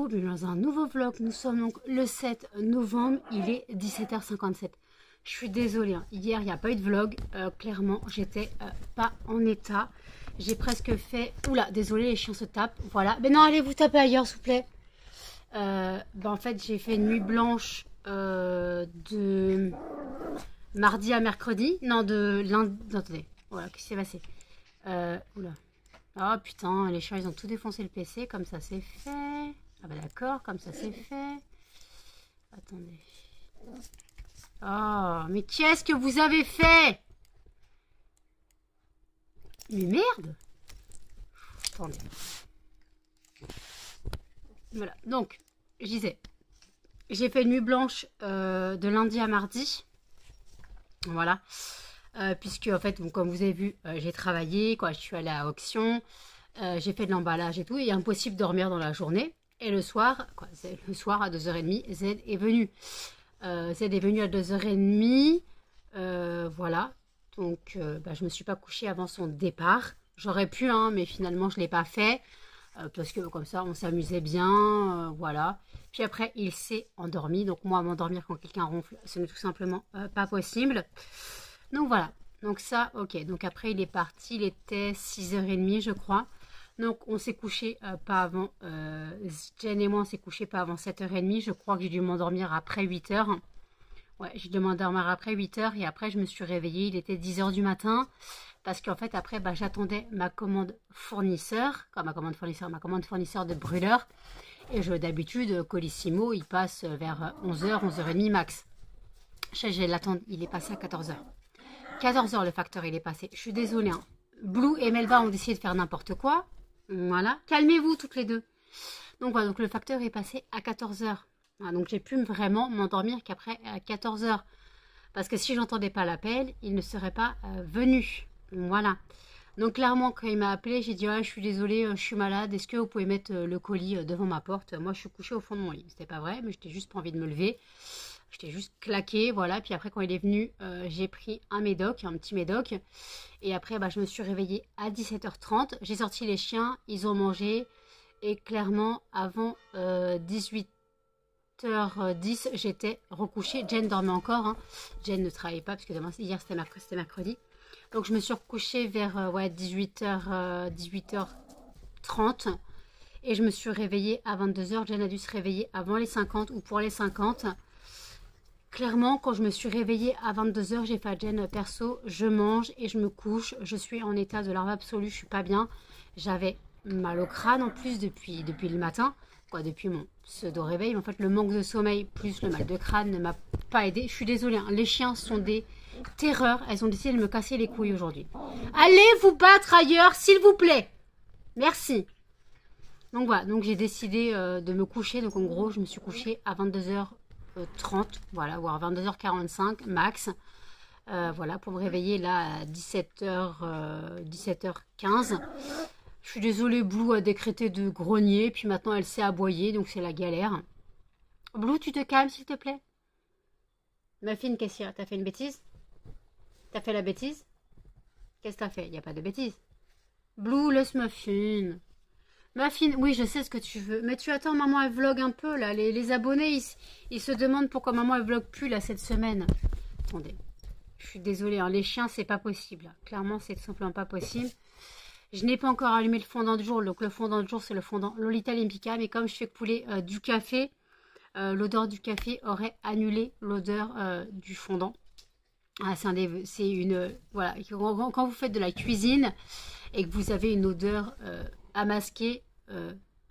vous dans un nouveau vlog. Nous sommes donc le 7 novembre, il est 17h57. Je suis désolée, hein. Hier il n'y a pas eu de vlog, clairement j'étais pas en état. J'ai presque fait... Oula, désolée, les chiens se tapent, voilà. Mais non, allez vous taper ailleurs s'il vous plaît. En fait j'ai fait une nuit blanche de mardi à mercredi. Non, de lundi... Attendez, voilà, qu'est-ce qui s'est passé? Oula. Oh putain, les chiens ils ont tout défoncé le PC, comme ça c'est fait. Ah bah d'accord, comme ça c'est fait. Attendez. Oh, mais qu'est-ce que vous avez fait? Mais merde. Attendez. Voilà, donc, je disais, j'ai fait une nuit blanche de lundi à mardi. Voilà. Puisque en fait, comme vous avez vu, j'ai travaillé, quoi, je suis allée à Auction, j'ai fait de l'emballage et tout, et impossible de dormir dans la journée. Et le soir, quoi, le soir à 2h30, Z est venu. Z est venu à 2h30, voilà. Donc, je me suis pas couchée avant son départ. J'aurais pu, hein, mais finalement, je l'ai pas fait. Parce que comme ça, on s'amusait bien, voilà. Puis après, il s'est endormi. Donc moi, m'endormir quand quelqu'un ronfle, ce n'est tout simplement pas possible. Donc voilà, donc ça, ok. Donc après, il est parti, il était 6h30, je crois. Donc on s'est couché pas avant, Jen et moi, on s'est couché pas avant 7h30. Je crois que j'ai dû m'endormir après 8h. Ouais, j'ai dû m'endormir après 8h et après, je me suis réveillée, il était 10h du matin. Parce qu'en fait, après, j'attendais ma commande fournisseur, ma commande fournisseur de brûleur. Et d'habitude, Colissimo, il passe vers 11h, 11h30 max. J'ai l'attendre, il est passé à 14h. 14h, le facteur, il est passé. Je suis désolée, hein. Blue et Melba ont décidé de faire n'importe quoi. Voilà. Calmez-vous toutes les deux. Donc voilà, donc le facteur est passé à 14h. Voilà, donc j'ai pu vraiment m'endormir qu'après 14h. Parce que si j'entendais pas l'appel, il ne serait pas venu. Voilà. Donc clairement, quand il m'a appelé, j'ai dit je suis désolée, je suis malade. Est-ce que vous pouvez mettre le colis devant ma porte? Moi, je suis couchée au fond de mon lit. C'était pas vrai, mais j'étais juste pas envie de me lever. J'étais juste claquée, voilà. Puis après, quand il est venu, j'ai pris un médoc, un petit médoc. Et après, je me suis réveillée à 17h30. J'ai sorti les chiens, ils ont mangé. Et clairement, avant 18h10, j'étais recouchée. Jen dormait encore, hein. Jen ne travaillait pas, parce que hier, c'était mercredi. Donc, je me suis recouchée vers 18h30. Et je me suis réveillée à 22h. Jen a dû se réveiller avant les 50 ou pour les 50. Clairement, quand je me suis réveillée à 22h, j'ai fait à Jen perso, je mange et je me couche. Je suis en état de larve absolue, je suis pas bien. J'avais mal au crâne en plus depuis le matin, quoi, depuis mon pseudo-réveil. Mais en fait, le manque de sommeil plus le mal de crâne ne m'a pas aidé. Je suis désolée, hein, les chiens sont des terreurs. Elles ont décidé de me casser les couilles aujourd'hui. Allez vous battre ailleurs, s'il vous plaît. Merci. Donc voilà, donc j'ai décidé de me coucher. Donc en gros, je me suis couchée à 22h30, voilà, voire 22h45 max. Voilà, pour me réveiller là à 17h15. Je suis désolée, Blue a décrété de grogner, puis maintenant elle s'est aboyée, donc c'est la galère. Blue, tu te calmes s'il te plaît? Muffin, qu'est-ce qu'il y a? T'as fait une bêtise? T'as fait la bêtise? Qu'est-ce que t'as fait? Il n'y a pas de bêtise. Blue, laisse Muffin. Muffin, oui, je sais ce que tu veux. Mais tu attends, maman, elle vlog un peu, là. Les abonnés, ils se demandent pourquoi maman, elle vlog plus, là, cette semaine. Attendez. Je suis désolée, hein, les chiens, c'est pas possible. Là. Clairement, c'est tout simplement pas possible. Je n'ai pas encore allumé le fondant du jour. Donc, le fondant du jour, c'est le fondant Lolita Limpica. Mais comme je fais couler du café, l'odeur du café aurait annulé l'odeur du fondant. Ah, c'est une... Voilà. Quand vous faites de la cuisine et que vous avez une odeur... à masquer,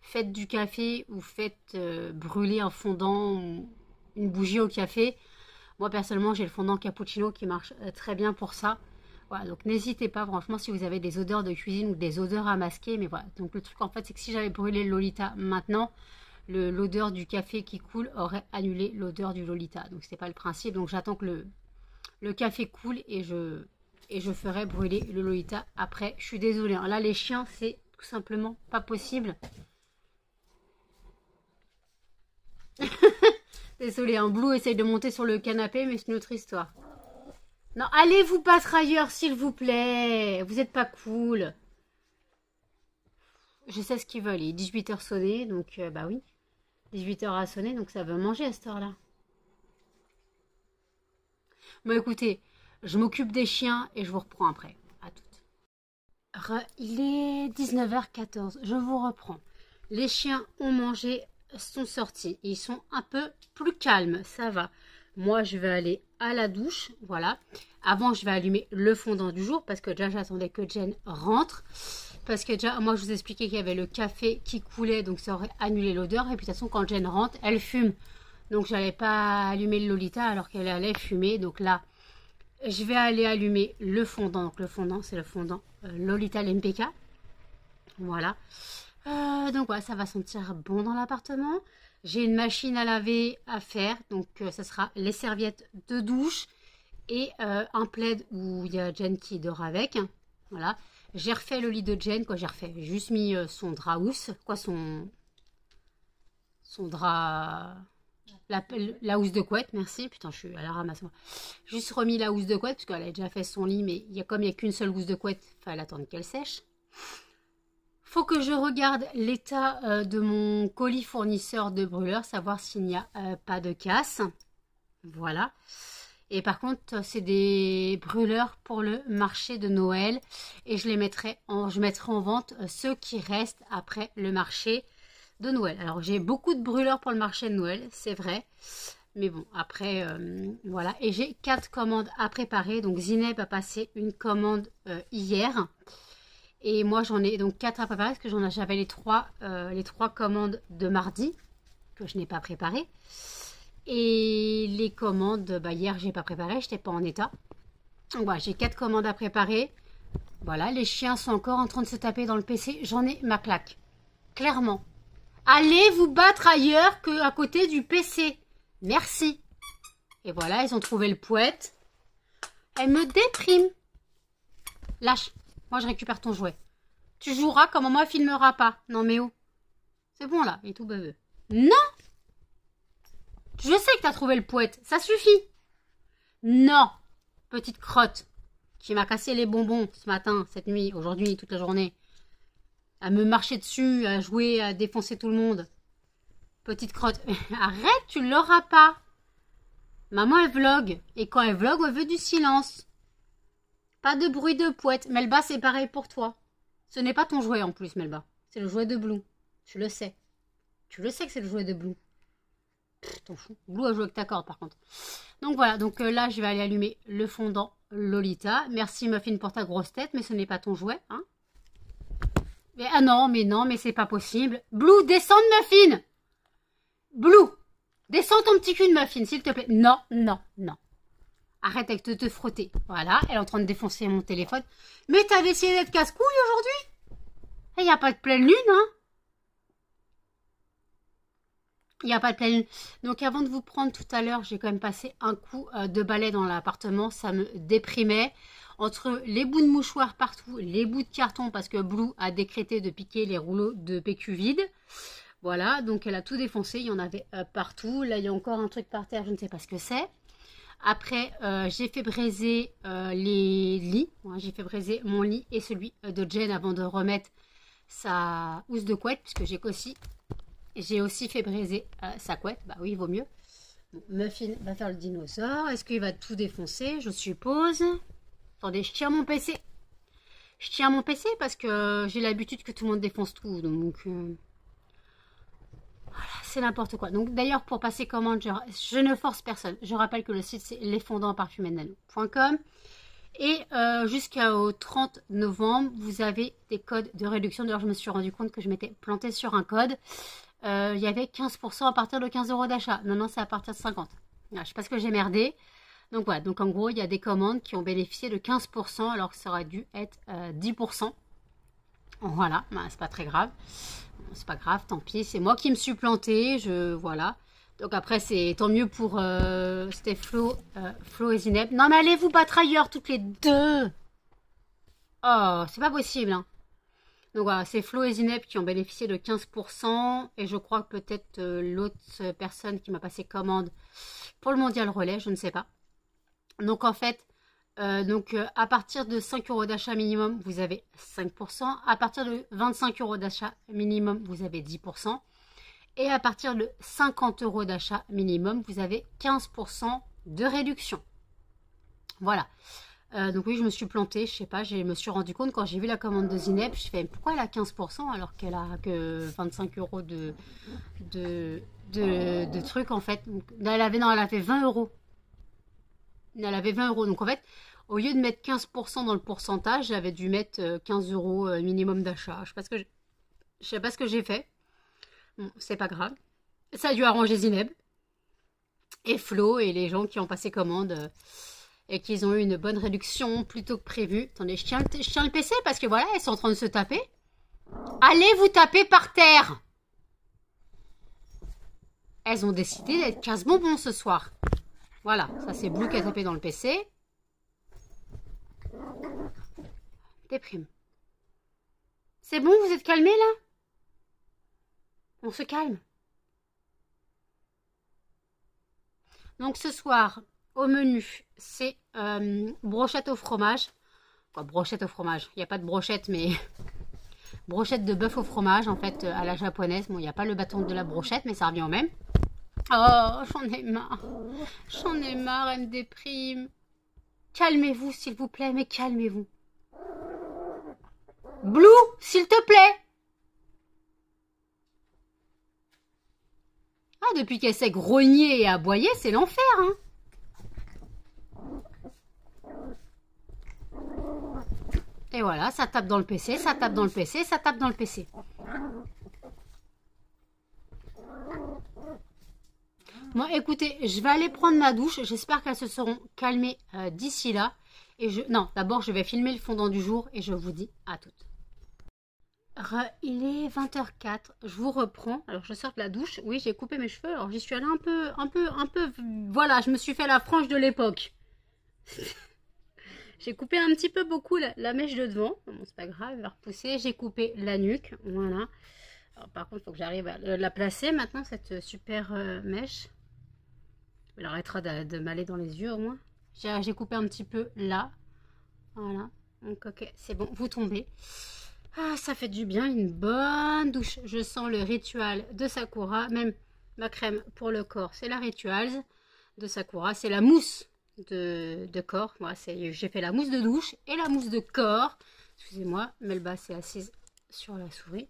faites du café ou faites brûler un fondant ou une bougie au café. Moi personnellement j'ai le fondant cappuccino qui marche très bien pour ça. Voilà, donc n'hésitez pas franchement si vous avez des odeurs de cuisine ou des odeurs à masquer. Mais voilà, donc le truc en fait c'est que si j'avais brûlé le Lolita maintenant, l'odeur du café qui coule aurait annulé l'odeur du Lolita. Donc c'était pas le principe. Donc j'attends que le café coule et je ferai brûler le Lolita après. Je suis désolée, hein. Là les chiens c'est tout simplement pas possible. Désolée, un Blue essaye de monter sur le canapé, mais c'est une autre histoire. Non, allez vous battre ailleurs, s'il vous plaît. Vous êtes pas cool. Je sais ce qu'ils veulent. Il est 18h sonné, donc bah oui. 18h a sonné, donc ça veut manger à cette heure-là. Bon, écoutez, je m'occupe des chiens et je vous reprends après. À toutes. Il est 19h14. Je vous reprends. Les chiens ont mangé, sont sortis. Ils sont un peu plus calmes, ça va. Moi, je vais aller à la douche, voilà. Avant, je vais allumer le fondant du jour parce que déjà, j'attendais que Jen rentre. Parce que déjà, moi, je vous expliquais qu'il y avait le café qui coulait, donc ça aurait annulé l'odeur. Et puis, de toute façon, quand Jen rentre, elle fume. Donc, je n'allais pas allumer le Lolita alors qu'elle allait fumer. Donc là, je vais aller allumer le fondant. Donc, le fondant, c'est le fondant Lolita l'MPK. Voilà. Donc, voilà, ça va sentir bon dans l'appartement. J'ai une machine à laver à faire. Donc, ça sera les serviettes de douche et un plaid où il y a Jen qui dort avec. Voilà. J'ai refait le lit de Jen, quoi. J'ai refait. J'ai juste mis son drap housse, quoi, son drap, la housse de couette, merci. Putain, je suis à la ramasse. Juste remis la housse de couette, parce qu'elle a déjà fait son lit, mais comme il n'y a qu'une seule housse de couette, il fallait attendre qu'elle sèche. Faut que je regarde l'état de mon colis fournisseur de brûleurs, savoir s'il n'y a pas de casse. Voilà. Et par contre, c'est des brûleurs pour le marché de Noël. Et je mettrai en vente ceux qui restent après le marché de Noël. Alors, j'ai beaucoup de brûleurs pour le marché de Noël, c'est vrai. Mais bon, après, voilà. Et j'ai 4 commandes à préparer. Donc, Zineb a passé une commande hier. Et moi, j'en ai donc 4 à préparer parce que j'avais les trois commandes de mardi que je n'ai pas préparées. Et les commandes, hier, j'ai pas préparé, je n'étais pas en état. Donc voilà, j'ai 4 commandes à préparer. Voilà, les chiens sont encore en train de se taper dans le PC. J'en ai ma claque. Clairement. Allez vous battre ailleurs qu'à côté du PC. Merci. Et voilà, ils ont trouvé le poète. Elle me déprime. Lâche. Moi, je récupère ton jouet. Tu joueras comme moi, filmera pas. Non, mais oh. C'est bon, là. Il est tout baveux. Non. Je sais que t'as trouvé le poète. Ça suffit. Non. Petite crotte qui m'a cassé les bonbons ce matin, cette nuit, aujourd'hui, toute la journée. À me marcher dessus, à jouer, à défoncer tout le monde. Petite crotte. Arrête, tu l'auras pas. Maman, elle vlog. Et quand elle vlog, elle veut du silence. Pas de bruit de poète. Melba, c'est pareil pour toi. Ce n'est pas ton jouet en plus, Melba. C'est le jouet de Blue. Tu le sais. Tu le sais que c'est le jouet de Blue. T'en fous. Blue a joué avec ta corde, par contre. Donc voilà. Donc là, je vais aller allumer le fondant Lolita. Merci, Muffin, pour ta grosse tête. Mais ce n'est pas ton jouet, hein. Mais, ah non, mais c'est pas possible. Blue, descends de Muffin. Blue, descends ton petit cul de Muffin, s'il te plaît. Non, non, non. Arrête avec de te frotter. Voilà, elle est en train de défoncer mon téléphone. Mais t'avais essayé d'être casse-couille aujourd'hui? Il n'y a pas de pleine lune, hein? Il n'y a pas de pleine lune. Donc avant de vous prendre tout à l'heure, j'ai quand même passé un coup de balai dans l'appartement. Ça me déprimait. Entre les bouts de mouchoirs partout, les bouts de carton, parce que Blue a décrété de piquer les rouleaux de PQ vides. Voilà, donc elle a tout défoncé. Il y en avait partout. Là, il y a encore un truc par terre, je ne sais pas ce que c'est. Après, j'ai fait braiser les lits. Ouais, j'ai fait braiser mon lit et celui de Jen avant de remettre sa housse de couette, puisque j'ai aussi fait braiser sa couette. Bah oui, il vaut mieux. Bon, Muffin va faire le dinosaure. Est-ce qu'il va tout défoncer? Je suppose. Attendez, je tiens mon PC. Je tiens mon PC parce que j'ai l'habitude que tout le monde défonce tout. Donc, voilà, c'est n'importe quoi. Donc, d'ailleurs, pour passer commande, je ne force personne. Je rappelle que le site, c'est lesfondantparfumennano.com. Et jusqu'au 30 novembre, vous avez des codes de réduction. D'ailleurs, je me suis rendu compte que je m'étais plantée sur un code. Il y avait 15% à partir de 15 € d'achat. Non, c'est à partir de 50. Je ne sais pas ce que j'ai merdé. Donc voilà, donc en gros, il y a des commandes qui ont bénéficié de 15%, alors que ça aurait dû être 10%. Voilà, ben, c'est pas très grave. C'est pas grave, tant pis. C'est moi qui me suis plantée, voilà. Donc après, c'est tant mieux pour c'était Flo et Zineb. Non mais allez vous battre ailleurs, toutes les deux. Oh, c'est pas possible, hein. Donc voilà, c'est Flo et Zineb qui ont bénéficié de 15%. Et je crois que peut-être l'autre personne qui m'a passé commande pour le mondial relais, je ne sais pas. Donc en fait, à partir de 5 € d'achat minimum, vous avez 5%. À partir de 25 € d'achat minimum, vous avez 10%. Et à partir de 50 € d'achat minimum, vous avez 15% de réduction. Voilà. Donc oui, je me suis plantée, je sais pas, je me suis rendu compte quand j'ai vu la commande de Zineb, je fais pourquoi elle a 15% alors qu'elle a que 25 € de trucs en fait. Donc, elle avait 20 €. Elle avait 20 €. Donc en fait, au lieu de mettre 15% dans le pourcentage, j'avais dû mettre 15 € minimum d'achat. Je sais pas ce que j'ai fait. Bon, c'est pas grave. Ça a dû arranger Zineb et Flo et les gens qui ont passé commande et qu'ils ont eu une bonne réduction plutôt que prévu. Attendez, je tiens le PC parce que voilà, elles sont en train de se taper. Allez vous taper par terre! Elles ont décidé d'être casse-bonbons ce soir. Voilà, ça c'est Blue qui a tapé dans le PC. Déprime. C'est bon, vous êtes calmés là? On se calme. Donc ce soir, au menu, c'est brochette au fromage. Quoi, brochette au fromage? Il n'y a pas de brochette, mais brochette de bœuf au fromage, en fait, à la japonaise. Bon, il n'y a pas le bâton de la brochette, mais ça revient au même. Oh, j'en ai marre. J'en ai marre, elle me déprime. Calmez-vous, s'il vous plaît, mais calmez-vous. Blue, s'il te plaît. Ah, depuis qu'elle s'est grognée et aboyée, c'est l'enfer, hein. Et voilà, ça tape dans le PC, ça tape dans le PC, ça tape dans le PC. Bon, écoutez, je vais aller prendre ma douche. J'espère qu'elles se seront calmées d'ici là. Et non, d'abord, je vais filmer le fondant du jour et je vous dis à toutes. Il est 20h04. Je vous reprends. Alors, je sors de la douche. Oui, j'ai coupé mes cheveux. Alors, j'y suis allée un peu. Voilà, je me suis fait la frange de l'époque. J'ai coupé un petit peu beaucoup la mèche de devant. Bon, c'est pas grave, elle va repousser. J'ai coupé la nuque. Voilà. Alors, par contre, il faut que j'arrive à la placer maintenant, cette super mèche. Elle arrêtera de m'aller dans les yeux au moins. J'ai coupé un petit peu là. Voilà. Donc, ok, c'est bon, vous tombez. Ah, ça fait du bien, une bonne douche. Je sens le Ritual de Sakura. Même ma crème pour le corps, c'est la Rituals de Sakura. C'est la mousse de corps. Moi, j'ai fait la mousse de douche et la mousse de corps. Excusez-moi, Melba s'est assise sur la souris.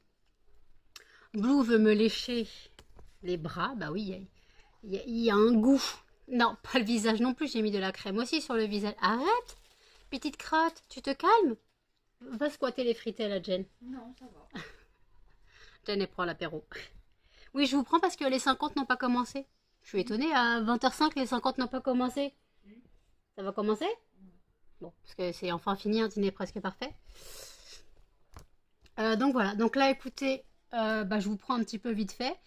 Blue veut me lécher les bras. Bah oui, il y a un goût. Non, pas le visage non plus. J'ai mis de la crème aussi sur le visage. Arrête, petite crotte, tu te calmes. Va squatter les frites la Jen. Non, ça va. Jen, elle prend l'apéro. Oui, je vous prends parce que les 50 n'ont pas commencé. Je suis étonnée, à 20h05, les 50 n'ont pas commencé. Ça va commencer? Bon, parce que c'est enfin fini, un dîner presque parfait. Donc voilà, donc là, écoutez, je vous prends un petit peu vite fait.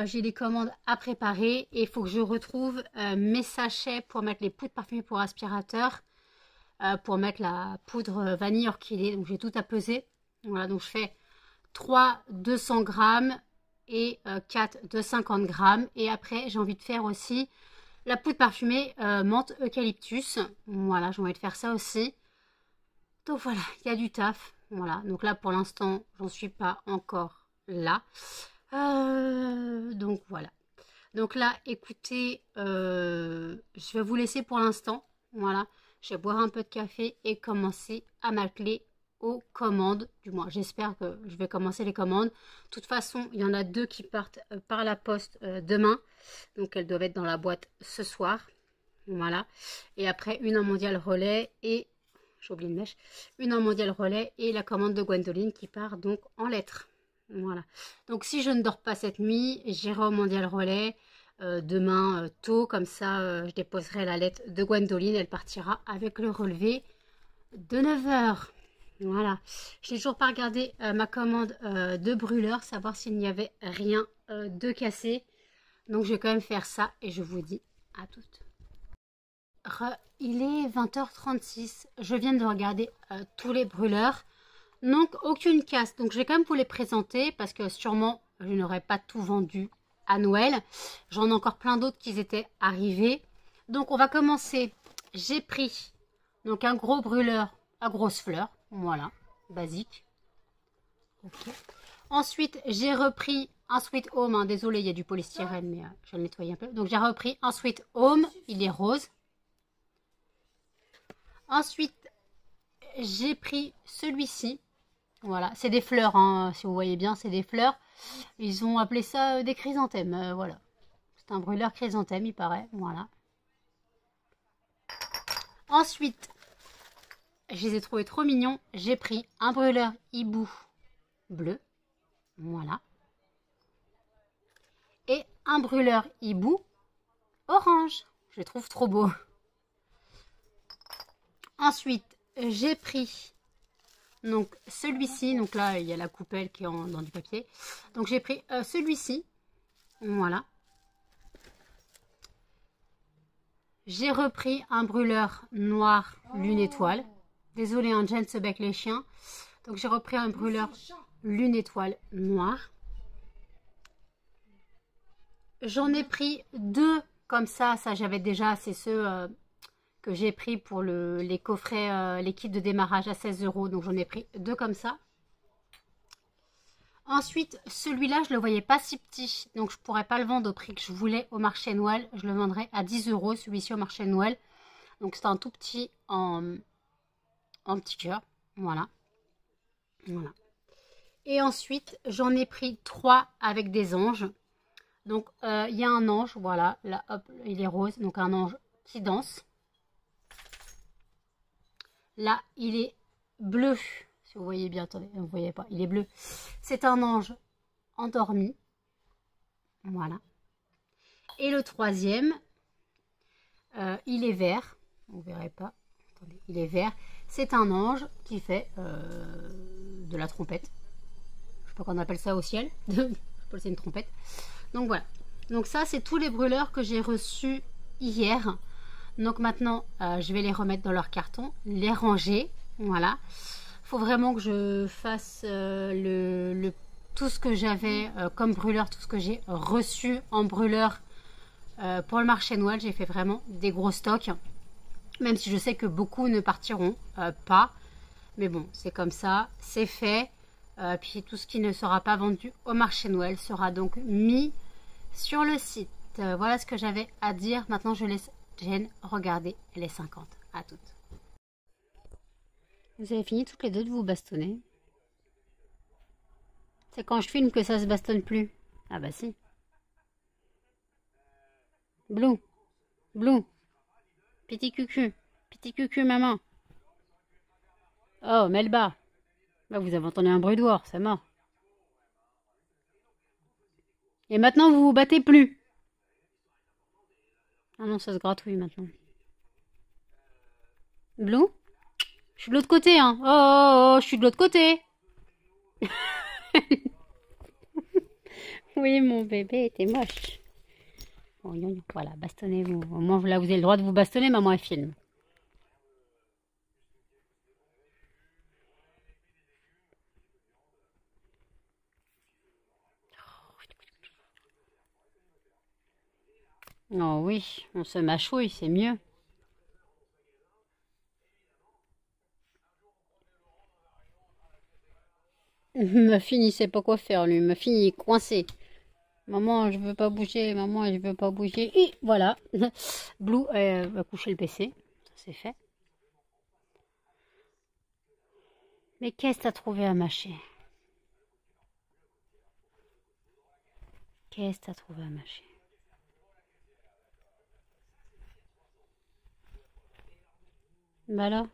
J'ai des commandes à préparer et il faut que je retrouve mes sachets pour mettre les poudres parfumées pour aspirateur, pour mettre la poudre vanille orchidée. Donc j'ai tout à peser. Voilà, donc je fais 3 200 grammes et 4 de 50 grammes. Et après, j'ai envie de faire aussi la poudre parfumée menthe eucalyptus. Voilà, j'ai envie de faire ça aussi. Donc voilà, il y a du taf. Voilà, donc là pour l'instant, j'en suis pas encore là. Donc voilà. Donc là, écoutez, je vais vous laisser pour l'instant. Voilà, je vais boire un peu de café et commencer à m'atteler aux commandes. Du moins, j'espère que je vais commencer les commandes. De toute façon, il y en a 2 qui partent par la poste demain. Donc elles doivent être dans la boîte ce soir. Voilà. Et après, une en mondial relais et... j'ai oublié une mèche. Une en mondial relais et la commande de Gwendoline qui part donc en lettres. Voilà. Donc si je ne dors pas cette nuit, j'irai au mondial relais demain tôt. Comme ça, je déposerai la lettre de Gwendoline. Elle partira avec le relevé de 9h. Voilà. Je n'ai toujours pas regardé ma commande de brûleur, savoir s'il n'y avait rien de cassé. Donc je vais quand même faire ça et je vous dis à toutes. Il est 20h36. Je viens de regarder tous les brûleurs. Donc aucune casse. Donc je vais quand même vous les présenter parce que sûrement je n'aurai pas tout vendu à Noël. J'en ai encore plein d'autres qui étaient arrivés. Donc on va commencer. J'ai pris donc un gros brûleur à grosses fleurs. Voilà, basique. Okay. Ensuite j'ai repris un Sweet Home. Hein, désolé, il y a du polystyrène, mais je vais le nettoyer un peu. Donc j'ai repris un Sweet Home. Il est rose. Ensuite, j'ai pris celui-ci. Voilà, c'est des fleurs, hein, si vous voyez bien, c'est des fleurs. Ils ont appelé ça des chrysanthèmes, voilà. C'est un brûleur chrysanthème, il paraît, voilà. Ensuite, je les ai trouvés trop mignons. J'ai pris un brûleur hibou bleu, voilà. Et un brûleur hibou orange. Je les trouve trop beaux. Ensuite, j'ai pris donc celui-ci. Donc là, il y a la coupelle qui est dans du papier. Donc j'ai pris celui-ci. Voilà. J'ai repris un brûleur noir lune étoile. Désolé, un Jen se bec les chiens. Donc j'ai repris un brûleur lune étoile noir. J'en ai pris deux comme ça. Ça j'avais déjà, c'est ceux que j'ai pris pour les coffrets, les kits de démarrage à 16 €. Donc j'en ai pris deux comme ça. Ensuite, celui-là, je ne le voyais pas si petit. Donc je ne pourrais pas le vendre au prix que je voulais au marché Noël. Je le vendrais à 10 €, celui-ci au marché Noël. Donc c'est un tout petit en petit cœur. Voilà. Voilà. Et ensuite, j'en ai pris 3 avec des anges. Donc il y a un ange, voilà. Là, hop, il est rose. Donc un ange qui danse. Là, il est bleu. Si vous voyez bien, attendez, vous ne voyez pas, il est bleu. C'est un ange endormi. Voilà. Et le troisième, il est vert. Vous ne verrez pas. Attendez, il est vert. C'est un ange qui fait de la trompette. Je sais pas qu'on appelle ça au ciel. Je sais pas, c'est une trompette. Donc voilà. Donc ça, c'est tous les brûleurs que j'ai reçus hier. Donc maintenant, je vais les remettre dans leur carton, les ranger. Voilà. Faut vraiment que je fasse tout ce que j'avais comme brûleur, tout ce que j'ai reçu en brûleur pour le marché Noël. J'ai fait vraiment des gros stocks. Même si je sais que beaucoup ne partiront pas. Mais bon, c'est comme ça, c'est fait. Puis tout ce qui ne sera pas vendu au marché Noël sera donc mis sur le site. Voilà ce que j'avais à dire. Maintenant, je laisse Jen regarder les 50. À toutes. Vous avez fini toutes les deux de vous bastonner? C'est quand je filme que ça se bastonne plus. Ah bah si. Blue. Blue. Petit cucu. Petit cucu, maman. Oh, Melba. Bah, vous avez entendu un bruit dehors, c'est mort. Et maintenant, vous vous battez plus. Ah non, ça se gratouille maintenant. Blue? Je suis de l'autre côté, hein. Oh, oh, oh, je suis de l'autre côté. Oui, mon bébé était moche. Bon, voilà, bastonnez-vous. Au moins, là, vous avez le droit de vous bastonner, maman, elle filme. Oh oui, on se mâchouille, c'est mieux. Muffin, il sait pas quoi faire, lui. Muffin, il est coincé. Maman, je veux pas bouger. Maman, je veux pas bouger. Et voilà. Blue va coucher le PC. Ça, c'est fait. Mais qu'est-ce que t'as trouvé à mâcher? Qu'est-ce que t'as trouvé à mâcher? Bah là.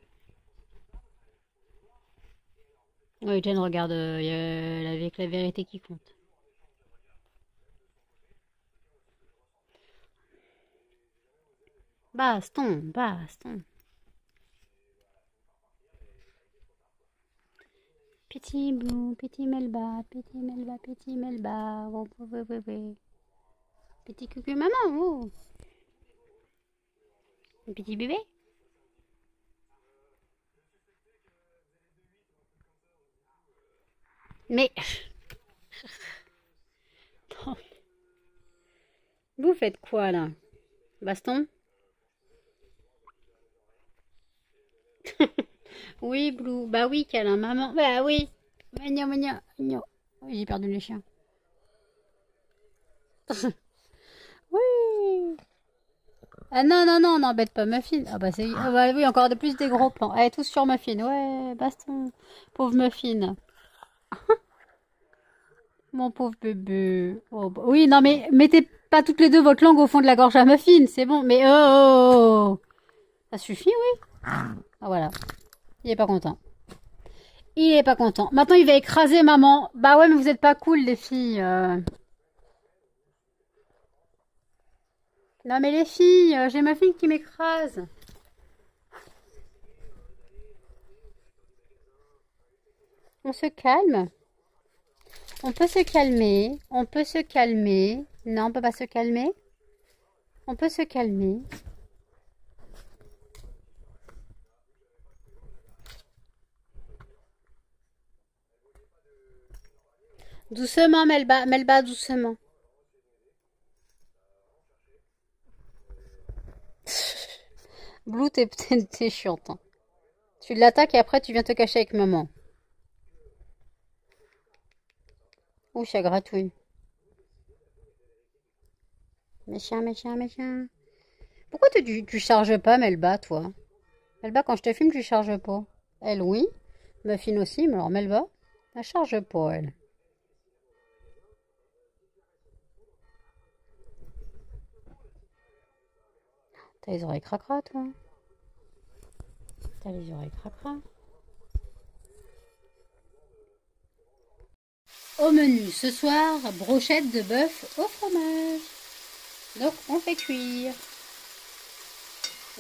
Oui, Jen, regarde, avec la vérité qui compte. Baston, baston. Petit Blue, petit Melba, petit Melba, petit Melba. Oh, oui, oui, oui. Petit cucu maman, oh. Un petit bébé. Mais... Vous faites quoi, là? Baston? Oui, Blue. Bah oui, câlin, maman. Bah oui. Magnon, magnon, magnon. Oui, j'ai perdu les chiens. Oui. Ah non, non, non, n'embête pas Muffin. Ah bah c'est... Ah bah oui, encore de plus des gros plans. Allez, tous sur Muffin. Ouais, baston. Pauvre Muffin. Mon pauvre bébé. Oh, bah... Oui, non mais mettez pas toutes les deux votre langue au fond de la gorge à Muffin. C'est bon. Mais oh, oh, oh. Ça suffit, oui. Ah voilà. Il est pas content. Il est pas content. Maintenant, il va écraser maman. Bah ouais, mais vous êtes pas cool, les filles. Non mais les filles, j'ai ma fille qui m'écrase. On se calme. On peut se calmer. On peut se calmer. Non, on peut pas se calmer. On peut se calmer. Doucement, Melba. Melba, doucement. Blue, t'es chiante. Hein. Tu l'attaques et après tu viens te cacher avec maman. Ouh, ça gratouille. Méchant, méchant, méchant. Pourquoi tu charges pas, Melba, toi? Melba, quand je te filme, tu charges pas. Elle, oui. Muffin aussi, mais alors Melba, elle charge pas, elle. T'as les oreilles cracra, toi. T'as les oreilles cracra. Au menu ce soir, brochette de bœuf au fromage. Donc on fait cuire.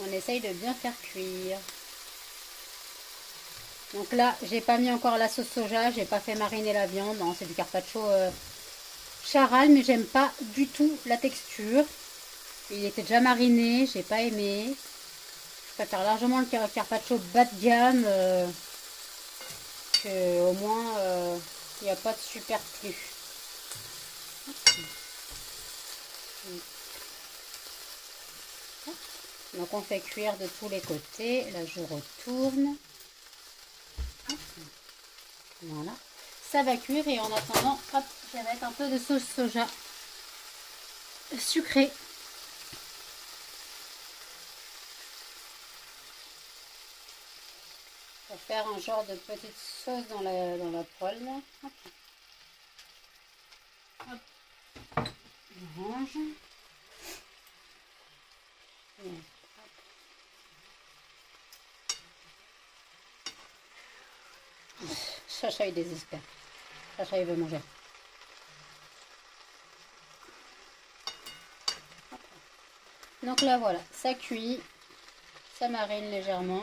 On essaye de bien faire cuire. Donc là, j'ai pas mis encore la sauce soja, j'ai pas fait mariner la viande. Non, c'est du carpaccio charal, mais j'aime pas du tout la texture. Il était déjà mariné, j'ai pas aimé. Je préfère largement le carpaccio bas de gamme. Que au moins, il n'y a pas de superflu. Donc on fait cuire de tous les côtés. Là je retourne. Voilà. Ça va cuire et en attendant, hop, je vais mettre un peu de sauce soja sucrée. Pour faire un genre de petite sauce dans la poêle. Hop. Hop. On range. Chacha il désespère. Chacha il veut manger. Donc là voilà, ça cuit, ça marine légèrement.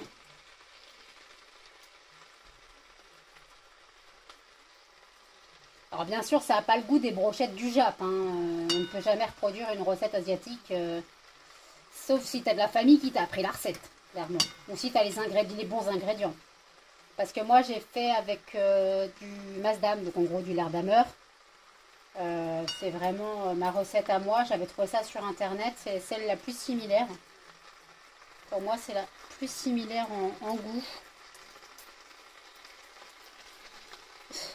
Alors bien sûr ça n'a pas le goût des brochettes du Jap. Hein. On ne peut jamais reproduire une recette asiatique. Sauf si tu as de la famille qui t'a appris la recette, clairement. Ou si tu as les bons ingrédients. Parce que moi j'ai fait avec du Masdam, donc en gros du lard d'ameur. C'est vraiment ma recette à moi. J'avais trouvé ça sur internet. C'est celle la plus similaire. Pour moi, c'est la plus similaire en goût.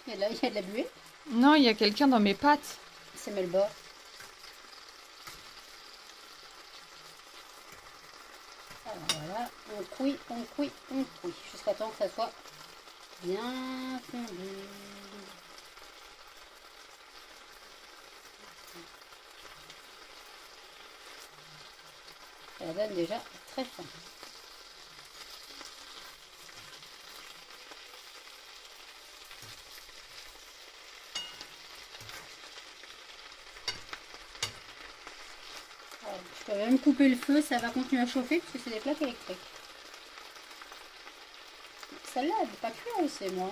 Il y a de la buée. Non, il y a quelqu'un dans mes pattes. C'est Melba. Alors voilà, on cuit, on cuit, on cuit. Jusqu'à temps que ça soit bien fondu. Ça donne déjà très fin. Alors, je peux même couper le feu, ça va continuer à chauffer parce que c'est des plaques électriques. Celle-là, elle n'est pas cuire, c'est moi.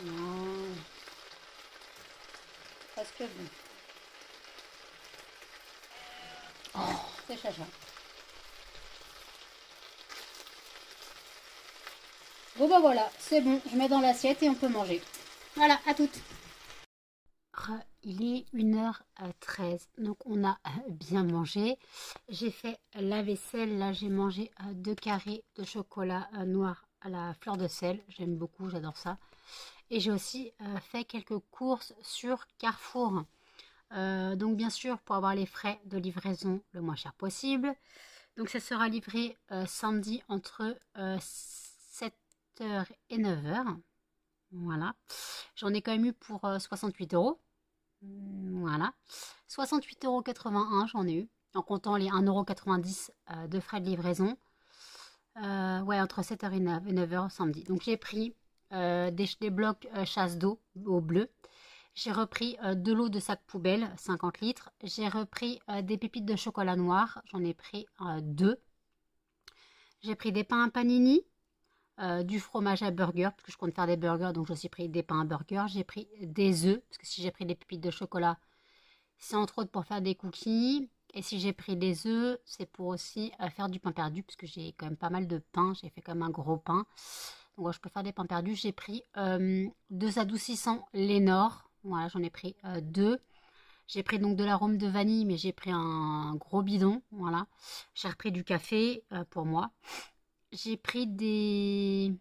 Non. Presque bon. Oh, c'est chacha. Bon bah voilà, c'est bon, je mets dans l'assiette et on peut manger. Voilà, à toutes. il est 1h13, donc on a bien mangé. J'ai fait la vaisselle, là j'ai mangé 2 carrés de chocolat noir à la fleur de sel, j'aime beaucoup, j'adore ça. Et j'ai aussi fait quelques courses sur Carrefour. Donc bien sûr, pour avoir les frais de livraison le moins cher possible. Donc ça sera livré samedi entre 7h et 9h. Voilà. J'en ai quand même eu pour 68 euros. Voilà. 68,81 € j'en ai eu. En comptant les 1,90 € de frais de livraison. Ouais, entre 7h et 9h samedi. Donc j'ai pris des blocs chasse d'eau au bleu. J'ai repris de l'eau de sac poubelle, 50 litres. J'ai repris des pépites de chocolat noir. J'en ai pris 2. J'ai pris des pains à panini, du fromage à burger, parce que je compte faire des burgers, donc j'ai aussi pris des pains à burger. J'ai pris des œufs, parce que si j'ai pris des pépites de chocolat, c'est entre autres pour faire des cookies. Et si j'ai pris des œufs, c'est pour aussi faire du pain perdu, parce que j'ai quand même pas mal de pain. J'ai fait quand même un gros pain. Donc ouais, je peux faire des pains perdus. J'ai pris 2 adoucissants Lénore. Voilà, j'en ai pris 2. J'ai pris donc de l'arôme de vanille, mais j'ai pris un gros bidon. Voilà. J'ai repris du café pour moi. J'ai pris des...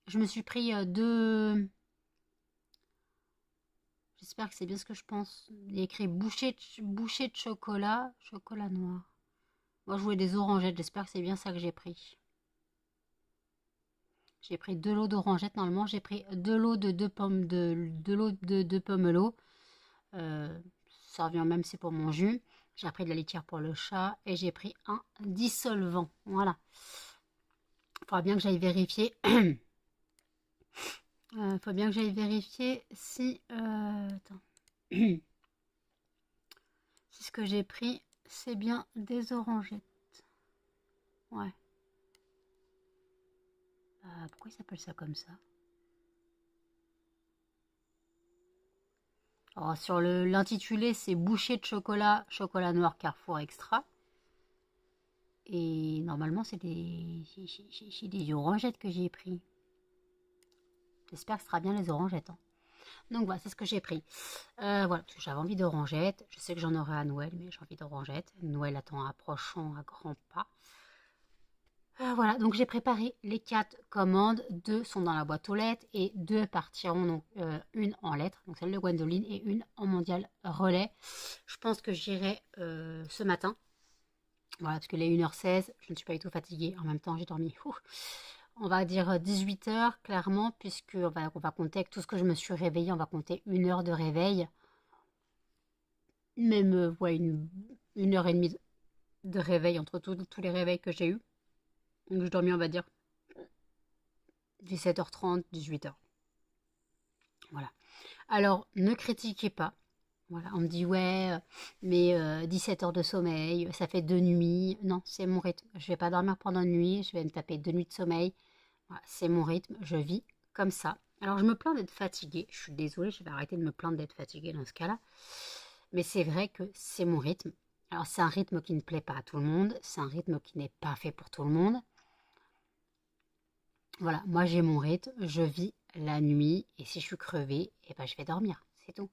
Je me suis pris 2... J'espère que c'est bien ce que je pense. Il y a écrit bouchée de chocolat, chocolat noir. Moi, je voulais des orangettes. J'espère que c'est bien ça que j'ai pris. J'ai pris 2 lots d'orangettes. Normalement, j'ai pris 2 lots de 2 pommes de l'eau de 2 pomelo. Ça revient même, c'est pour mon jus. J'ai pris de la litière pour le chat. Et j'ai pris un dissolvant. Voilà. Il faudra bien que j'aille vérifier. Faut bien que j'aille vérifier si... attends. Si ce que j'ai pris, c'est bien des orangettes. Ouais. Pourquoi il s'appelle ça comme ça? Alors, sur l'intitulé, c'est bouchée de chocolat, chocolat noir Carrefour Extra. Et normalement, c'est des orangettes que j'ai pris. J'espère que ce sera bien les orangettes. Hein. Donc voilà, c'est ce que j'ai pris. Voilà, parce que j'avais envie d'orangettes. Je sais que j'en aurai à Noël, mais j'ai envie d'orangettes. Noël attend approchant à grands pas. Voilà, donc j'ai préparé les 4 commandes. 2 sont dans la boîte aux lettres et 2 partiront, donc une en lettres, donc celle de Gwendoline, et une en mondial relais. Je pense que j'irai ce matin. Voilà, parce que les 1h16, je ne suis pas du tout fatiguée. En même temps, j'ai dormi, on va dire 18 h, clairement, puisqu'on va compter avec tout ce que je me suis réveillée. On va compter 1 heure de réveil. Même, ouais, une heure et demie de réveil entre tous les réveils que j'ai eus. Donc je dormis, on va dire, 17h30, 18h. Voilà. Alors, ne critiquez pas. Voilà, on me dit, ouais, mais 17 heures de sommeil, ça fait 2 nuits. Non, c'est mon rythme. Je vais pas dormir pendant une nuit, je vais me taper 2 nuits de sommeil. Voilà, c'est mon rythme, je vis comme ça. Alors, je me plains d'être fatiguée. Je suis désolée, je vais arrêter de me plaindre d'être fatiguée dans ce cas-là. Mais c'est vrai que c'est mon rythme. Alors, c'est un rythme qui ne plaît pas à tout le monde. C'est un rythme qui n'est pas fait pour tout le monde. Voilà, moi j'ai mon rythme, je vis la nuit et si je suis crevée, eh ben, je vais dormir, c'est tout.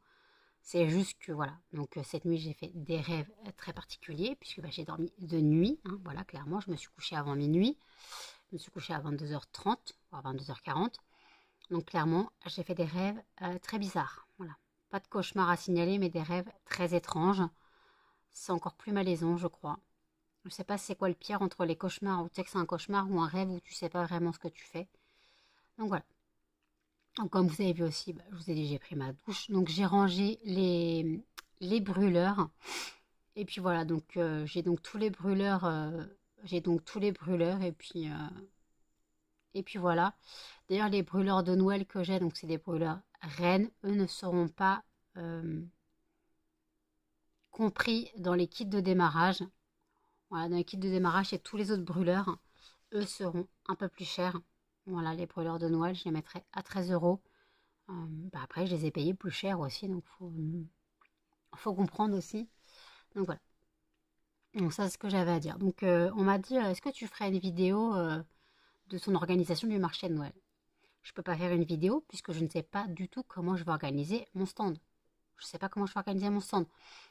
C'est juste que voilà, donc cette nuit j'ai fait des rêves très particuliers puisque bah, j'ai dormi de nuit, hein, voilà, clairement, je me suis couchée avant minuit, je me suis couchée à 22h30, voire 22h40, donc clairement j'ai fait des rêves très bizarres, voilà. Pas de cauchemar à signaler mais des rêves très étranges, c'est encore plus malaisant je crois. Je sais pas c'est quoi le pire entre les cauchemars où tu sais que c'est un cauchemar ou un rêve où tu sais pas vraiment ce que tu fais. Donc voilà. Donc, comme vous avez vu aussi, bah, je vous ai dit j'ai pris ma douche. Donc j'ai rangé les brûleurs. Et puis voilà, donc j'ai donc tous les brûleurs. Et puis voilà. D'ailleurs les brûleurs de Noël que j'ai, donc c'est des brûleurs reines, eux ne seront pas compris dans les kits de démarrage. Voilà, dans les kits de démarrage, et tous les autres brûleurs, eux seront un peu plus chers. Voilà, les brûleurs de Noël, je les mettrai à 13 euros. Bah après, je les ai payés plus cher aussi, donc faut comprendre aussi. Donc voilà. Donc ça, c'est ce que j'avais à dire. Donc on m'a dit, est-ce que tu ferais une vidéo de son organisation du marché de Noël? Je peux pas faire une vidéo puisque je ne sais pas du tout comment je vais organiser mon stand. Je ne sais pas comment je vais organiser mon stand.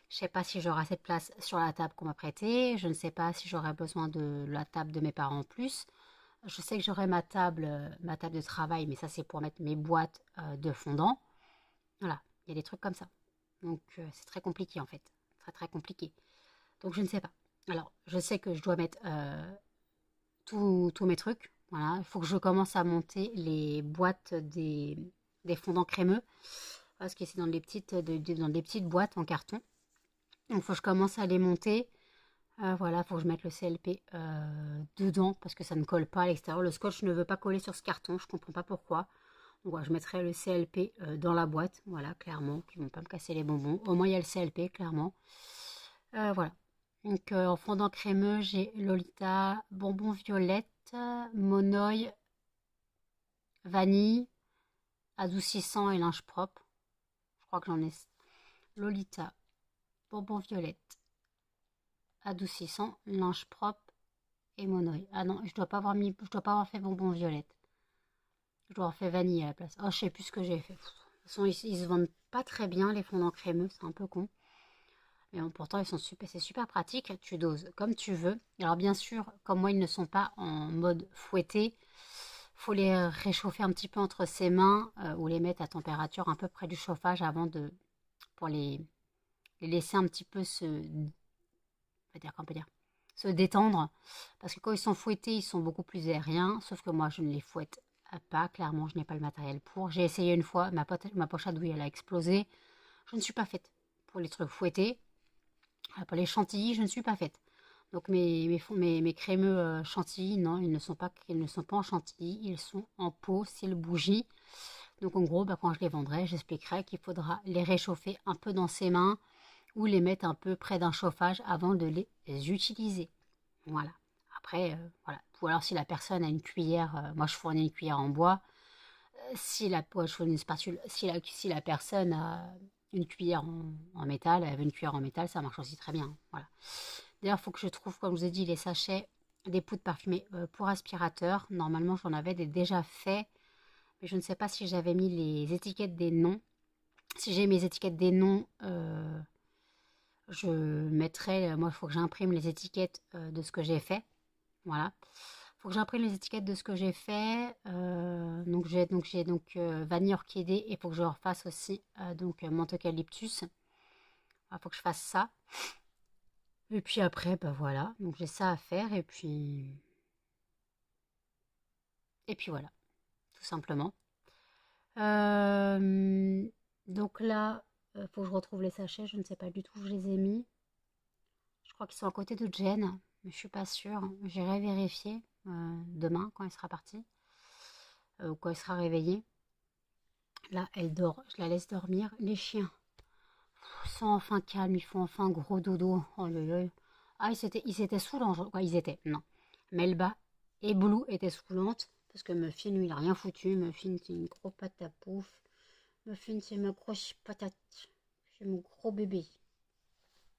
Je ne sais pas si j'aurai assez de place sur la table qu'on m'a prêtée. Je ne sais pas si j'aurai besoin de la table de mes parents en plus. Je sais que j'aurai ma table de travail, mais ça c'est pour mettre mes boîtes de fondant. Voilà, il y a des trucs comme ça. Donc c'est très compliqué en fait. Très très compliqué. Donc je ne sais pas. Alors, je sais que je dois mettre tous mes trucs. Voilà, il faut que je commence à monter les boîtes des fondants crémeux. Parce que c'est dans dans des petites boîtes en carton. Donc, il faut que je commence à les monter. Voilà, il faut que je mette le CLP dedans parce que ça ne colle pas à l'extérieur. Le scotch ne veut pas coller sur ce carton. Je ne comprends pas pourquoi. Donc, voilà, je mettrai le CLP dans la boîte. Voilà, clairement. Qui ne vont pas me casser les bonbons. Au moins, il y a le CLP, clairement. Voilà. Donc, en fondant crémeux, j'ai Lolita, bonbon violette, Monoï, vanille, adoucissant et linge propre. Je crois que j'en ai Lolita, bonbon violette, adoucissant, linge propre et Monoï. Ah non, je dois pas avoir fait bonbon violette. Je dois avoir fait vanille à la place. Oh, je sais plus ce que j'ai fait. De toute façon, ils se vendent pas très bien les fondants crémeux, c'est un peu con. Mais bon, pourtant, ils sont super, c'est super pratique. Tu doses comme tu veux. Alors, bien sûr, comme moi, ils ne sont pas en mode fouetté. Faut les réchauffer un petit peu entre ses mains ou les mettre à température un peu près du chauffage pour les laisser un petit peu on peut dire, se détendre. Parce que quand ils sont fouettés, ils sont beaucoup plus aériens. Sauf que moi, je ne les fouette pas. Clairement, je n'ai pas le matériel pour. J'ai essayé une fois, ma poche à douille, elle a explosé. Je ne suis pas faite pour les trucs fouettés. Pour les chantilly, je ne suis pas faite. Donc mes crémeux chantilly, non, ils ne sont pas en chantilly, ils sont en pot, style bougie. Donc en gros, quand je les vendrai, j'expliquerai qu'il faudra les réchauffer un peu dans ses mains ou les mettre un peu près d'un chauffage avant de les utiliser. Voilà. Après, voilà. Ou alors si la personne a une cuillère, moi je fournis une cuillère en bois. Je fournis une spatule. Si la personne a une cuillère en métal, elle veut une cuillère en métal, ça marche aussi très bien. Voilà. D'ailleurs, il faut que je trouve, comme je vous ai dit, les sachets des poudres parfumées pour aspirateur. Normalement, j'en avais déjà fait, mais je ne sais pas si j'avais mis les étiquettes des noms. Si j'ai mis les étiquettes des noms, je mettrai. Moi, il faut que j'imprime les étiquettes de ce que j'ai fait. Voilà. Il faut que j'imprime les étiquettes de ce que j'ai fait. Donc j'ai vanille orchidée et il faut que je refasse aussi menthe eucalyptus. Il faut que je fasse ça. Et puis après, bah voilà. Donc j'ai ça à faire et puis voilà, tout simplement. Donc là, faut que je retrouve les sachets. Je ne sais pas du tout où je les ai mis. Je crois qu'ils sont à côté de Jen, mais je suis pas sûre. J'irai vérifier demain quand elle sera partie ou quand elle sera réveillée. Là, elle dort. Je la laisse dormir. Les chiens sont enfin calmes. Ils font enfin gros dodo. Oh là là. Ah, ils étaient saoulants. Quoi, ils étaient. Non. Melba et Blue étaient saoulantes parce que Muffin, lui, il a rien foutu. Muffin, c'est une grosse patate à pouf. Muffin, c'est ma grosse patate. C'est mon gros bébé.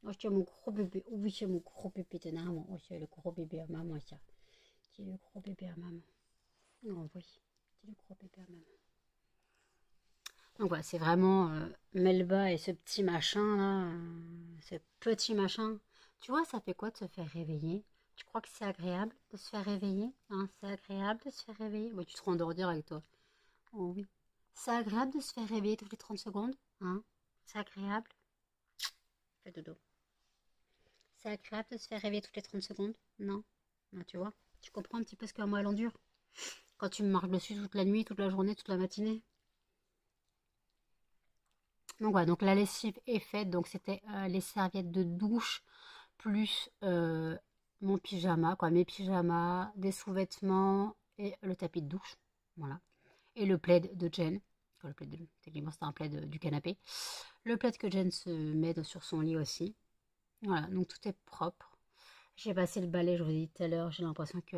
Oh, c'est mon gros bébé. Oh, oui, c'est mon gros bébé de maman. Oh, c'est le gros bébé à maman, ça. C'est le gros bébé à maman. Oh, oui. C'est le gros bébé à maman. Donc voilà, c'est vraiment Melba et ce petit machin là, ce petit machin. Tu vois, ça fait quoi de se faire réveiller? Tu crois que c'est agréable de se faire réveiller? Hein, c'est agréable de se faire réveiller? Bon, tu te rendormir avec toi. Oh oui. C'est agréable de se faire réveiller toutes les 30 secondes? Hein? C'est agréable? Fais dodo. C'est agréable de se faire réveiller toutes les 30 secondes? Non? Ah, tu vois? Tu comprends un petit peu ce qu'un moelle endure? Quand tu me marches dessus toute la nuit, toute la journée, toute la matinée? Donc voilà, donc la lessive est faite. Donc c'était les serviettes de douche plus mon pyjama, quoi, mes pyjamas, des sous-vêtements et le tapis de douche. Voilà. Et le plaid de Jen. Techniquement, c'était un plaid du canapé. Le plaid que Jen se met sur son lit aussi. Voilà, donc tout est propre. J'ai passé le balai, je vous ai dit tout à l'heure, j'ai l'impression que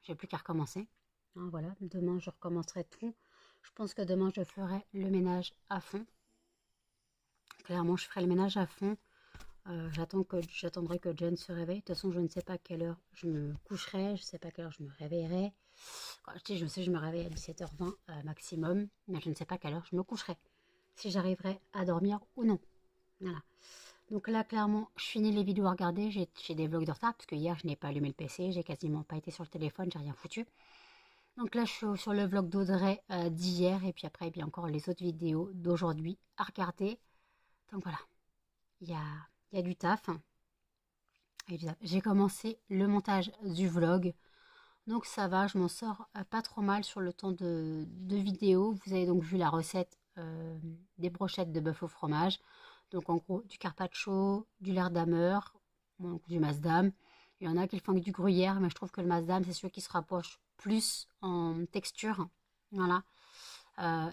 j'ai plus qu'à recommencer. Hein, voilà, demain je recommencerai tout. Je pense que demain je ferai le ménage à fond. Clairement, je ferai le ménage à fond. J'attendrai que Jen se réveille. De toute façon, je ne sais pas à quelle heure je me coucherai. Je ne sais pas à quelle heure je me réveillerai. Quand je dis, je sais, je me réveille à 17h20 maximum. Mais je ne sais pas à quelle heure je me coucherai. Si j'arriverai à dormir ou non. Voilà. Donc là, clairement, je finis les vidéos à regarder. J'ai des vlogs de retard parce que hier, je n'ai pas allumé le PC. J'ai quasiment pas été sur le téléphone. J'ai rien foutu. Donc là, je suis sur le vlog d'Audrey d'hier. Et puis après, il y a encore les autres vidéos d'aujourd'hui à regarder. Donc voilà, il y a du taf. J'ai commencé le montage du vlog. Donc ça va, je m'en sors pas trop mal sur le temps de vidéo. Vous avez donc vu la recette des brochettes de bœuf au fromage. Donc en gros, du carpaccio, du laire d'hameur, donc du masdam. Il y en a qui le font avec du gruyère, mais je trouve que le masdam, c'est celui qui se rapproche plus en texture. Voilà.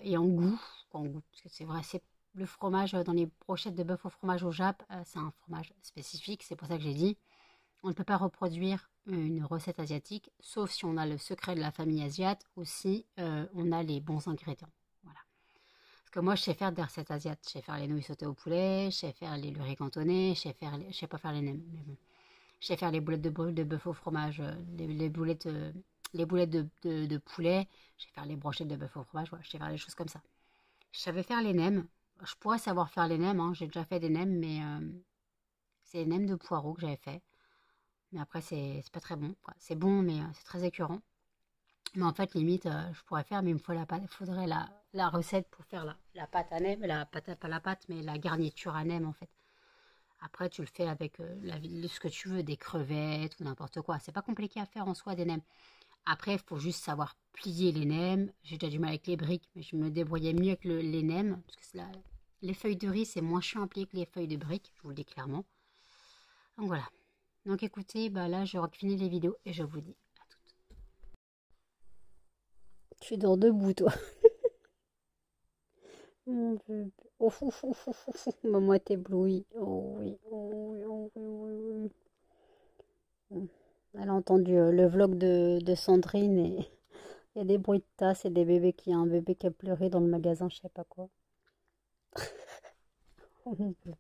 Et en goût. Parce que c'est vrai, c'est le fromage dans les brochettes de bœuf au fromage au Jap, c'est un fromage spécifique. C'est pour ça que j'ai dit. On ne peut pas reproduire une recette asiatique, sauf si on a le secret de la famille asiate, ou si on a les bons ingrédients. Voilà. Parce que moi, je sais faire des recettes asiates. Je sais faire les nouilles sautées au poulet, je sais faire les riz cantonné, je sais pas faire les nems, mais bon. Je sais faire les boulettes de bœuf au fromage, les boulettes, de poulet. Je sais faire les brochettes de bœuf au fromage. Voilà, je sais faire des choses comme ça. Je savais faire les nems. Je pourrais savoir faire les nems. Hein. J'ai déjà fait des nems, mais c'est les nems de poireaux que j'avais fait. Mais après, c'est pas très bon. C'est bon, mais c'est très écœurant. Mais en fait, limite, je pourrais faire, mais il me faut faudrait la recette pour faire la pâte à nem. Pas la pâte, mais la garniture à nem, en fait. Après, tu le fais avec ce que tu veux, des crevettes ou n'importe quoi. C'est pas compliqué à faire en soi, des nems. Après, il faut juste savoir plier les nems. J'ai déjà du mal avec les briques, mais je me débrouillais mieux avec les nems. Parce que les feuilles de riz, c'est moins chiant à plier que les feuilles de briques, je vous le dis clairement. Donc voilà. Donc écoutez, bah là, je finis les vidéos et je vous dis à toutes. Tu dors debout, toi. Mon bébé. Oh, fou, fou, fou, fou, fou. Maman t'éblouit. Oh oui, oh oui, oh oui, oui, oui. Elle a entendu le vlog de Sandrine et il y a des bruits de tasse et des bébés qui a un bébé qui a pleuré dans le magasin, je sais pas quoi. Oh mon bébé.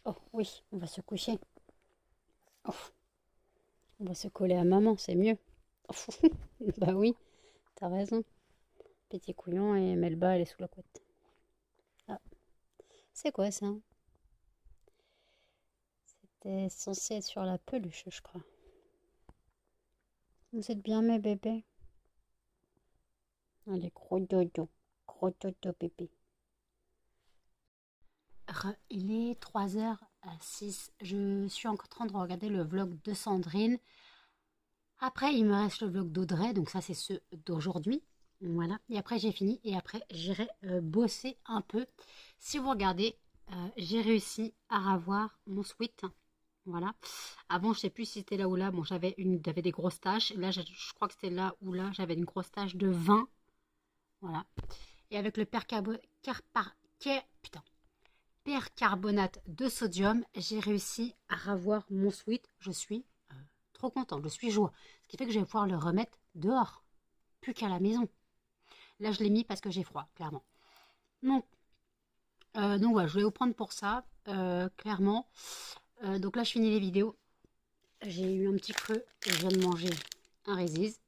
Oh oui, on va se coucher. Oh, on va se coller à maman, c'est mieux. Oh, bah oui, t'as raison. Petit couillon et Melba, elle est sous la couette. Ah, c'est quoi ça? C'était censé être sur la peluche, je crois. Vous êtes bien mes bébés? Allez, gros dodo bébé. Il est 3h06. Je suis encore en train de regarder le vlog de Sandrine. Après, il me reste le vlog d'Audrey, donc ça c'est ceux d'aujourd'hui. Voilà, et après j'ai fini et après j'irai bosser un peu. Si vous regardez, j'ai réussi à avoir mon sweat. Voilà. Avant, je sais plus si c'était là ou là. Bon, j'avais des grosses taches. Là, je crois que c'était là ou là. J'avais une grosse tache de 20. Voilà. Et avec le percarbonate de sodium, j'ai réussi à ravoir mon sweat. Je suis trop contente. Je suis joie. Ce qui fait que je vais pouvoir le remettre dehors. Plus qu'à la maison. Là, je l'ai mis parce que j'ai froid, clairement. Donc voilà, je voulais vous prendre pour ça, clairement. Donc là, je finis les vidéos. J'ai eu un petit creux et je viens de manger un Résis.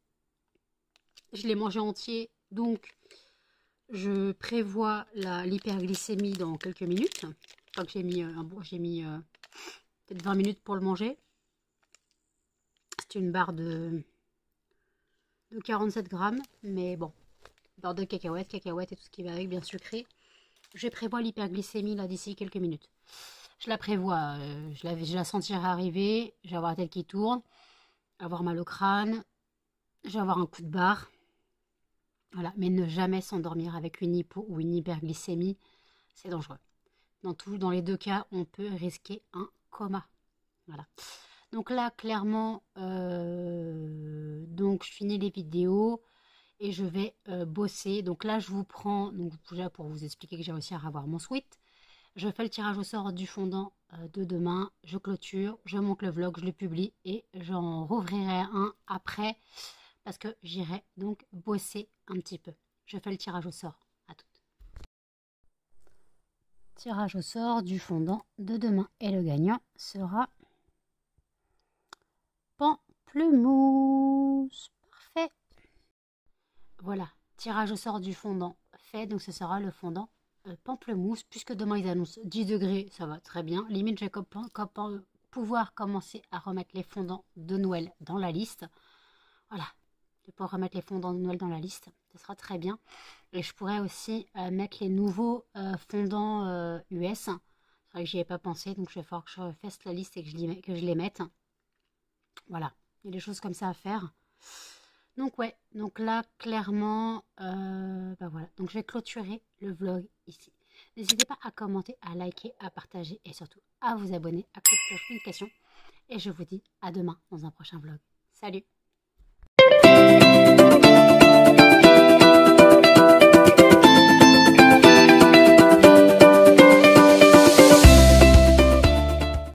Je l'ai mangé entier, donc je prévois l'hyperglycémie dans quelques minutes. Je crois que j'ai mis, peut-être 20 minutes pour le manger. C'est une barre de 47 grammes, mais bon, barre de cacahuètes et tout ce qui va avec, bien sucré. Je prévois l'hyperglycémie là d'ici quelques minutes. Je la prévois, je la sentirai arriver, je vais avoir la tête qui tourne, avoir mal au crâne, je vais avoir un coup de barre. Voilà, mais ne jamais s'endormir avec une hypo ou une hyperglycémie, c'est dangereux. Dans les deux cas, on peut risquer un coma. Voilà. Donc là, clairement, donc je finis les vidéos et je vais bosser. Donc là, je vous prends, donc déjà pour vous expliquer que j'ai réussi à avoir mon sweat. Je fais le tirage au sort du fondant de demain. Je clôture, je monte le vlog, je le publie et j'en rouvrirai un après parce que j'irai donc bosser un petit peu. Je fais le tirage au sort. À toutes. Tirage au sort du fondant de demain et le gagnant sera Pamplemousse. Parfait. Voilà, tirage au sort du fondant fait, donc ce sera le fondant pamplemousse. Puisque demain ils annoncent 10 degrés, ça va très bien. Limite, je vais pouvoir commencer à remettre les fondants de Noël dans la liste. Voilà, je vais pouvoir remettre les fondants de Noël dans la liste. Ça sera très bien. Et je pourrais aussi mettre les nouveaux fondants US. C'est vrai que j'y ai pas pensé, donc je vais falloir que je fasse la liste et que je les mette. Voilà, il y a des choses comme ça à faire. Donc ouais, donc là clairement, bah voilà. Donc je vais clôturer le vlog ici. N'hésitez pas à commenter, à liker, à partager et surtout à vous abonner, à cliquer sur la notification. Et je vous dis à demain dans un prochain vlog. Salut!